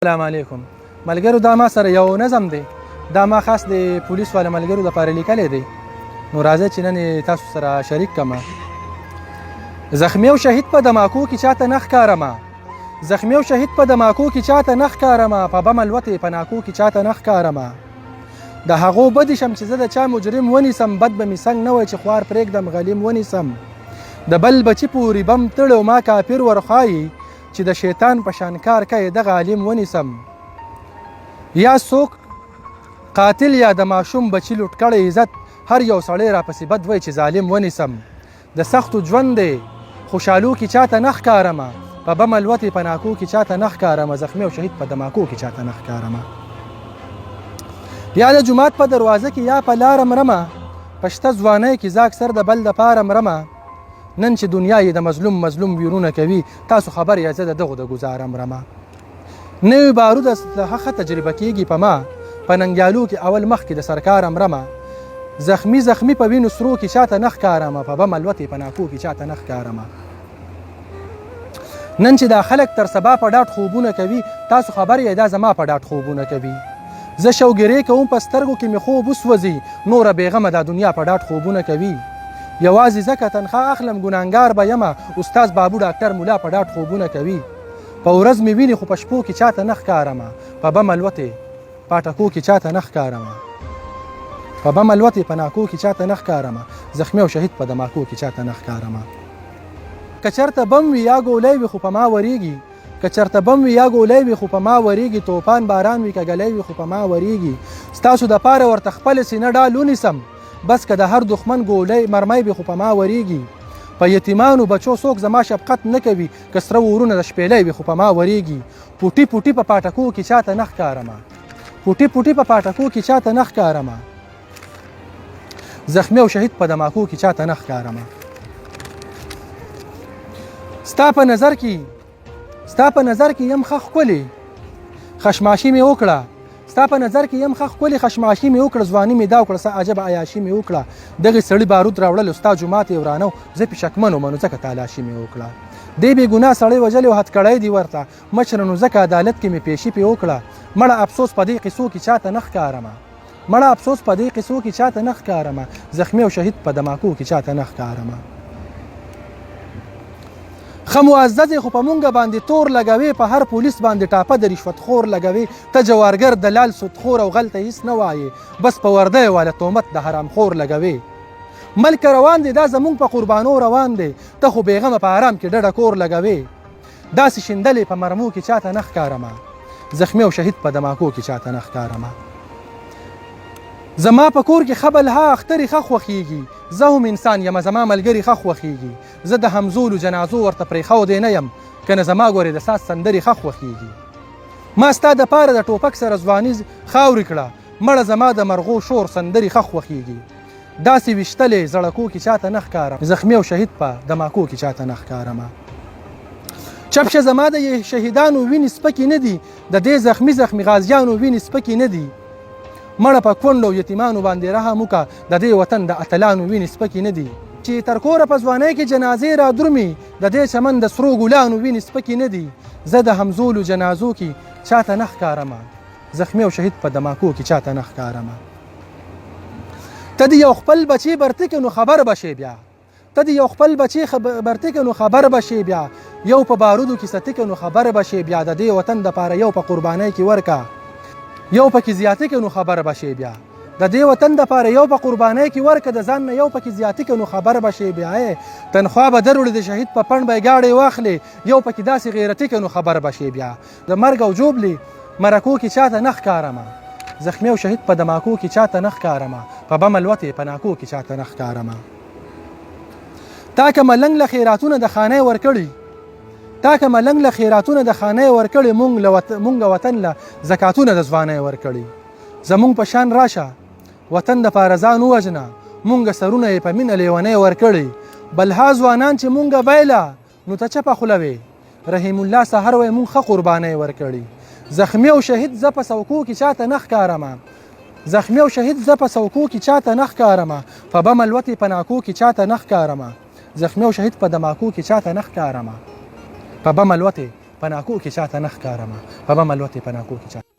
السلام علیکم ملګرو. دا ما سره یو نظم دی، دا ما خاص د پولیس والا ملګرو دپاره لیکلی دی، نو راځئ چې نن تاسو سره شریک کړم. زخمی او شهید په دماکو کې چاته نه ښکارمه، زخمی او شهید په دماکو کې چاته نه ښکارمه، په بم الوتې په ناکو کې چاته نه ښکارمه. د هغو بدې شم چې زه د چا مجرم ونیسم، بد به مې څنګ نه وی چې خوار پرېږدم غلیم ونیسم. د بل بچي پورې بم تړو ما کافر ورخایي، چې د شیطان په شان کار کوي دغه عالم ونیسم. یا څوک قاتل یا د ماشوم بچي لوټ کړی عزت، هر یو سړی راپسې بد وی چې ظالم ونیسم. د سختو ژوند دی خوشحالو کې چاته نه ښکارمه، په بم الوتې په ناکو کې چاته نه ښکارمه، زخمی او شهید په دماکو کې چاته نه ښکارمه. یا د جومات په دروازه کې یا په لاره مرمه، په شته ځوانۍ کې زه اکثر د بل دپاره مرمه. نن چې دنیا یې د مظلوم ویرونه کوي، تاسو خبر یې زه د دغو د ګزاره مرمه. نوي بارود اسلحه ښه تجربه کېږي په ما، په ننګیالو کې اول مخکې د سرکاره مرمه. زخمی په وینو سرو کې چاته نه ښکارمه، په بم الوتې په ناکو کې چاته نه ښکارمه. نن چې دا خلک تر سبا په ډاډ خوبونه کوي، تاسو خبر یې دا زما په ډاډ خوبونه کوي. زه شوګیرې کوم په سترګو کې مې خوب وسوځي، نوره بېغمه دا دنیا په ډاډ خوبونه کوي. یوازې ځکه تنخوا اخلم ګناهګار به یمه، استاد بابو ډاکټر ملا په ډاډ خوبونه کوي. په ورځ مې ویني خو په شپو کې چاته نه ښکارمه، په بم الوتې په ټکو کې چاته نه ښکارمه، په بم الوتې په ناکو کې چاته نه ښکارمه، زخمی او شهید په دماکو کې چاته نه ښکارمه. که چېرته بم وي یا ګولۍ وي خو په ما ورېږي، که چېرته بم وي یا ګولۍ وي خو په ما ورېږي، توپان باران وي که ګلی وي خو په ما ورېږي. ستاسو دپاره ورته خپله سینه ډال ونیسم، بس که د هر دښمن ګولۍ مرمی وي خو په ما ورېږي. په یتیمانو بچو څوک زما شفقت نه کوي، که سره ورونه د شپېلی وي خو په ما ورېږي. پوټي پوټي په پاټکو کې چاته نه ښکارمه، پوټي پوټي په پاټکو کې چاته نه ښکارمه، زخمی او شهید په دماکو کې چاته نه ښکارمه. ستا په نظر کې یم ښه ښکلې خشماشي مې وکړه، ستا په نظر کې یم ښه ښکلې خشماشي مې وکړه، ځواني مې دا وکړه څه عجبه عیاشي مې وکړه. دغې سړي بارود راوړلو ستا جومات یې ورانو، زه پې شکمن ومه نو ځکه تالاشي مې وکړه. دې بې ګناه سړی وژلی او هتکړی دي ورته مشره، نو ځکه عدالت کې مې پیشي پې وکړه. مړه افسوس په دې قصو کې چاته نه ښکارمه، مړه افسوس په دې قصو کې چاته نه ښکارمه، زخمی او شهید په دماکو کې چاته نه ښکارمه. ښه معزز خو په مونږ باندې تور لګوي، په هر پولیس باندې ټاپه د رشوت خور لګوي. ته جوارګر دلال سودخور او غلطه هیڅ نه وایې، بس په وردی والا تهمت د حرام خور لګوي. ملک روان دی دا زمونږ په قربانو روان دی، ته خو بېغمه په حرام کې ډډه کور لګوي. داسې شیندلې په مرمو کې چاته نه ښکارمه، زخمی او شهید په دماکو کې چاته نه ښکارمه. زما په کور کې خبلها اخترې ښه خوښیږي، زه هم انسان یم زما ملګري ښه خوښیږي. زه د همزولو جنازو ورته پرېښودی نه یم، که نه زما ګورې د ساز سندرې ښه خوښیږي. ما ستا دپاره د ټوپک سره ځواني خاورې کړه، مړه زما د مرغو شور سندرې ښه خوښیږي. داسې ویشتلې زړکو کې چاته نه ښکارم، زخمی او شهید په دماکو کې چاته نه ښکارمه. چپ شه زما د شهیدانو وینې سپکې نه دي، د دې زخمی غازیانو وینې سپکې نه دي. مړه په کونډو یتیمانو باندې رحم وکړه، د دې وطن د اتلانو وینې سپکې نه دي. چې تر کوره په ځوانۍ کې جنازې را درومي، د دې چمن د سرو ګلانو وینې سپکې نه دي. زه د همزولو جنازو کې چاته نه ښکارمه، زخمی او شهید په دماکو کې چاته نه ښکارمه. ته د یو خپل بچی برتکې نو خبر بشې بیا، ته د یو خپل بچی برتکې نو خبر بشې بیا، یو په بارودو کې ستکې نو خبر بشې بیا. د دې وطن دپاره یو په قربانۍ کې ورکه، یو پکې زیاتې که نو خبر بشې بیا. د دې وطن دپاره یو په قربانۍ کې ورکه، د ځان نه یو پکې زیاتې که نو خبر بشې بیا. تنخوا به دروړې د شهید په پڼ به یې ګاډۍ واخلې، یو پکې داسې غیرتي که نو خبر بشې بیا. د مرګ او جوبلې مرکو کې چاته نه ښکارمه، زخمی او شهید په دماکو کې چاته نه ښکارمه، په بم الوتې په ناکو کې چاته نه ښکارمه. تا که ملنګ له خیراتونه د خانۍ ورکړي، تا که ملنګ له خیراتونه د خانۍ ورکړي، مونږ وطن له زکاتونه د ځوانۍ ورکړي. زمونږ په شان راشه وطن دپاره ځان ووژنه، مونږ سرونه یې په مینه لیونۍ ورکړي. بلها ځوانان چې مونږ بایله نو ته چپه خوله وې، رحیم الله سهر وی مونږ ښه قربانۍ ورکړي. زخمی او شهید زه په څوکو کې چاته نه ښکارمه، زخمی او شهید زه په څوکو کې چاته نه ښکارمه، په بم الوتې په ناکو کې چاته نه ښکارمه، زخمی او شهید په دماکو کې چاته نه ښکارمه، په بم الوتې پناکو کې چاته نه ښکارمه په بم الوتې پناکو کې چاته